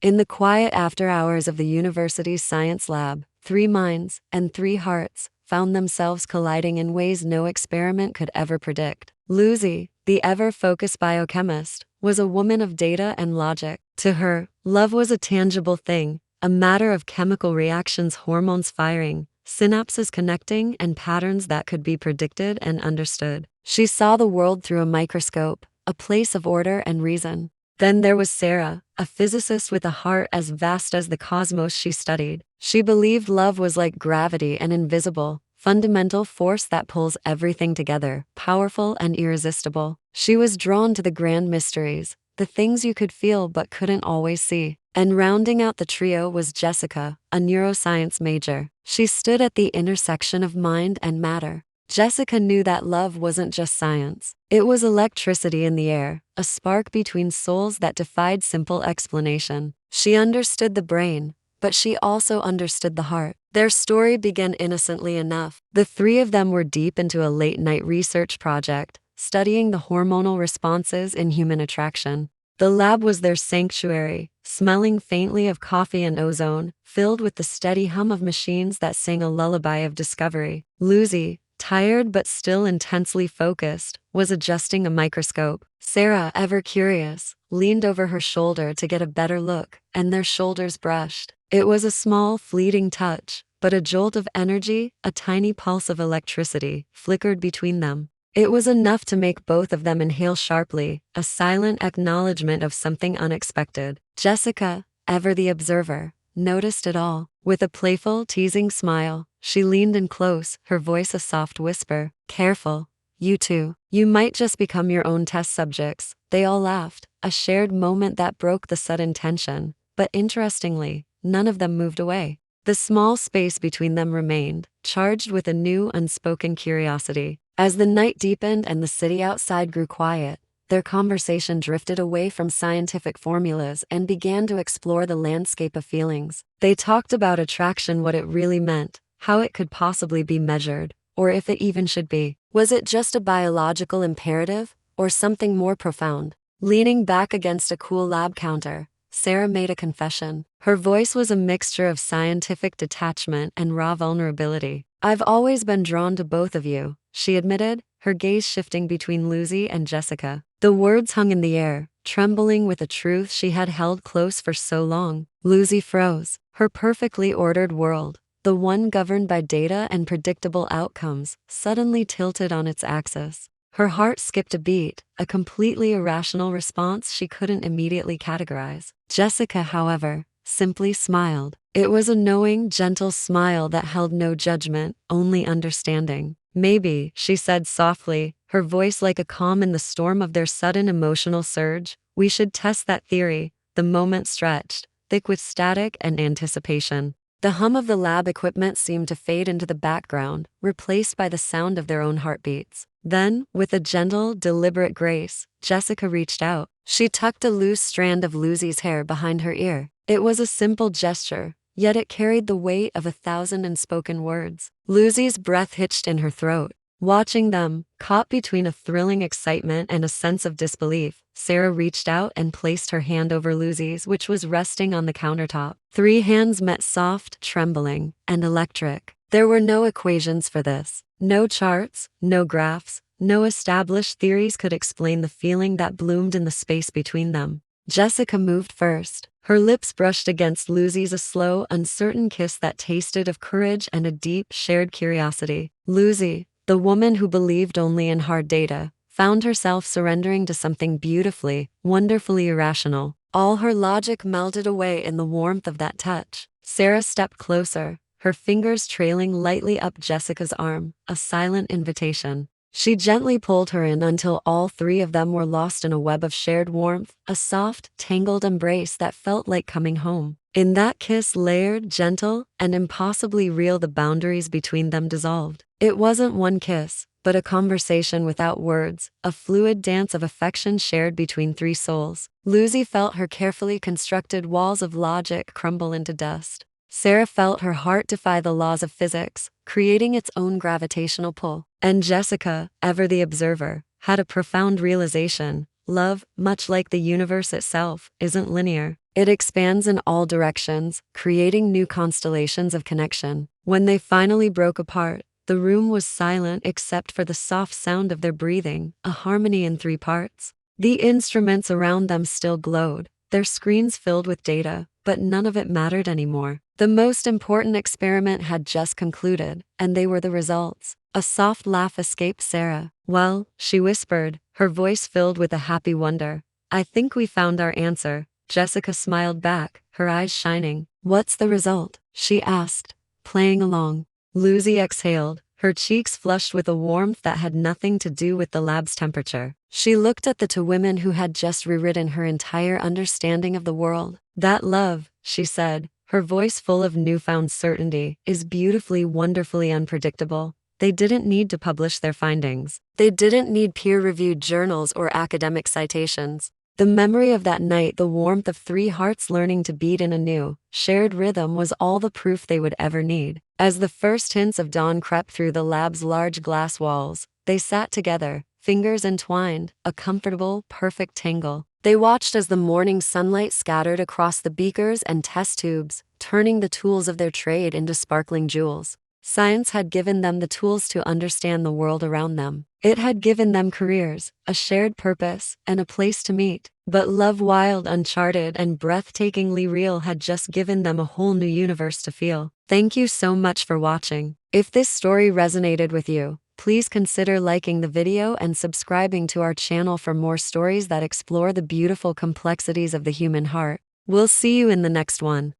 In the quiet after hours of the university's science lab, 3 minds and 3 hearts found themselves colliding in ways no experiment could ever predict. Lusy, the ever-focused biochemist, was a woman of data and logic. To her, love was a tangible thing, a matter of chemical reactions, hormones firing, synapses connecting, and patterns that could be predicted and understood. She saw the world through a microscope, a place of order and reason. Then there was Sarah, a physicist with a heart as vast as the cosmos she studied. She believed love was like gravity, an invisible, fundamental force that pulls everything together, powerful and irresistible. She was drawn to the grand mysteries, the things you could feel but couldn't always see. And rounding out the trio was Jessica, a neuroscience major. She stood at the intersection of mind and matter. Jessica knew that love wasn't just science. It was electricity in the air, a spark between souls that defied simple explanation. She understood the brain, but she also understood the heart. Their story began innocently enough. The 3 of them were deep into a late-night research project, studying the hormonal responses in human attraction. The lab was their sanctuary, smelling faintly of coffee and ozone, filled with the steady hum of machines that sang a lullaby of discovery. Lusy, tired but still intensely focused, was adjusting a microscope. Sarah, ever curious, leaned over her shoulder to get a better look, and their shoulders brushed. It was a small, fleeting touch, but a jolt of energy, a tiny pulse of electricity, flickered between them. It was enough to make both of them inhale sharply, a silent acknowledgement of something unexpected. Jessica, ever the observer, noticed it all. With a playful, teasing smile, she leaned in close, her voice a soft whisper. "Careful, you two. You might just become your own test subjects." They all laughed, a shared moment that broke the sudden tension. But interestingly, none of them moved away. The small space between them remained, charged with a new unspoken curiosity. As the night deepened and the city outside grew quiet, their conversation drifted away from scientific formulas and began to explore the landscape of feelings. They talked about attraction, what it really meant, how it could possibly be measured, or if it even should be. Was it just a biological imperative, or something more profound? Leaning back against a cool lab counter, Sarah made a confession. Her voice was a mixture of scientific detachment and raw vulnerability. "I've always been drawn to both of you," she admitted, her gaze shifting between Lusy and Jessica. The words hung in the air, trembling with a truth she had held close for so long. Lusy froze. Her perfectly ordered world, the one governed by data and predictable outcomes, suddenly tilted on its axis. Her heart skipped a beat, a completely irrational response she couldn't immediately categorize. Jessica, however, simply smiled. It was a knowing, gentle smile that held no judgment, only understanding. "Maybe," she said softly, her voice like a calm in the storm of their sudden emotional surge, "we should test that theory." The moment stretched, thick with static and anticipation. The hum of the lab equipment seemed to fade into the background, replaced by the sound of their own heartbeats. Then, with a gentle, deliberate grace, Jessica reached out. She tucked a loose strand of Lusy's hair behind her ear. It was a simple gesture, yet it carried the weight of 1,000 unspoken words. Lusy's breath hitched in her throat. Watching them, caught between a thrilling excitement and a sense of disbelief, Sarah reached out and placed her hand over Lusy's, which was resting on the countertop. 3 hands met, soft, trembling, and electric. There were no equations for this. No charts, no graphs, no established theories could explain the feeling that bloomed in the space between them. Jessica moved first. Her lips brushed against Lusy's, a slow, uncertain kiss that tasted of courage and a deep, shared curiosity. Lusy, the woman who believed only in hard data, found herself surrendering to something beautifully, wonderfully irrational. All her logic melted away in the warmth of that touch. Sarah stepped closer, her fingers trailing lightly up Jessica's arm, a silent invitation. She gently pulled her in until all 3 of them were lost in a web of shared warmth, a soft, tangled embrace that felt like coming home. In that kiss, layered, gentle, and impossibly real, the boundaries between them dissolved. It wasn't one kiss, but a conversation without words, a fluid dance of affection shared between 3 souls. Lusy felt her carefully constructed walls of logic crumble into dust. Sarah felt her heart defy the laws of physics, creating its own gravitational pull. And Jessica, ever the observer, had a profound realization. Love, much like the universe itself, isn't linear. It expands in all directions, creating new constellations of connection. When they finally broke apart, the room was silent except for the soft sound of their breathing, a harmony in 3 parts. The instruments around them still glowed, their screens filled with data, but none of it mattered anymore. The most important experiment had just concluded, and they were the results. A soft laugh escaped Sarah. "Well," she whispered, her voice filled with a happy wonder, "I think we found our answer." Jessica smiled back, her eyes shining. "What's the result?" she asked, playing along. Lusy exhaled, her cheeks flushed with a warmth that had nothing to do with the lab's temperature. She looked at the two women who had just rewritten her entire understanding of the world. "That love," she said, her voice full of newfound certainty, "is beautifully, wonderfully unpredictable." They didn't need to publish their findings. They didn't need peer-reviewed journals or academic citations. The memory of that night, the warmth of 3 hearts learning to beat in a new, shared rhythm was all the proof they would ever need. As the first hints of dawn crept through the lab's large glass walls, they sat together, fingers entwined, a comfortable, perfect tangle. They watched as the morning sunlight scattered across the beakers and test tubes, turning the tools of their trade into sparkling jewels. Science had given them the tools to understand the world around them. It had given them careers, a shared purpose, and a place to meet. But love, wild, uncharted, and breathtakingly real, had just given them a whole new universe to feel. Thank you so much for watching. If this story resonated with you, please consider liking the video and subscribing to our channel for more stories that explore the beautiful complexities of the human heart. We'll see you in the next one.